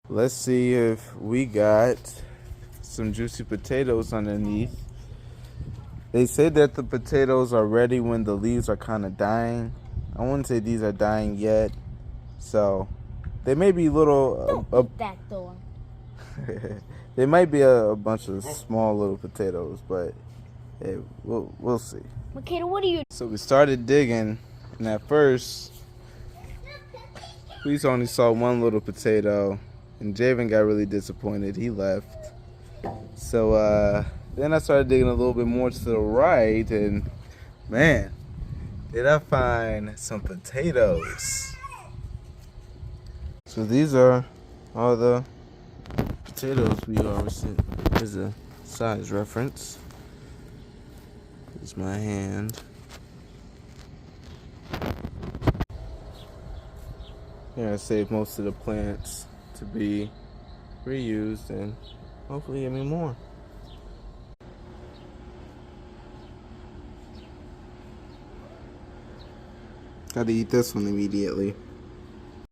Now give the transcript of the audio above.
Let's see if we got some juicy potatoes underneath. They say that the potatoes are ready when the leaves are kind of dying. I wouldn't say these are dying yet, so they may be little. Don't put that door. They might be a bunch of small little potatoes, but hey, we'll see. Makeda, what are you? So we started digging, and at first we only saw one little potato, and Javen got really disappointed. He left. So then I started digging a little bit more to the right, and man, did I find some potatoes. So these are all the potatoes we are receiving. Here's a size reference. Here's my hand. Here I saved most of the plants to be reused and hopefully give me more. Gotta eat this one immediately.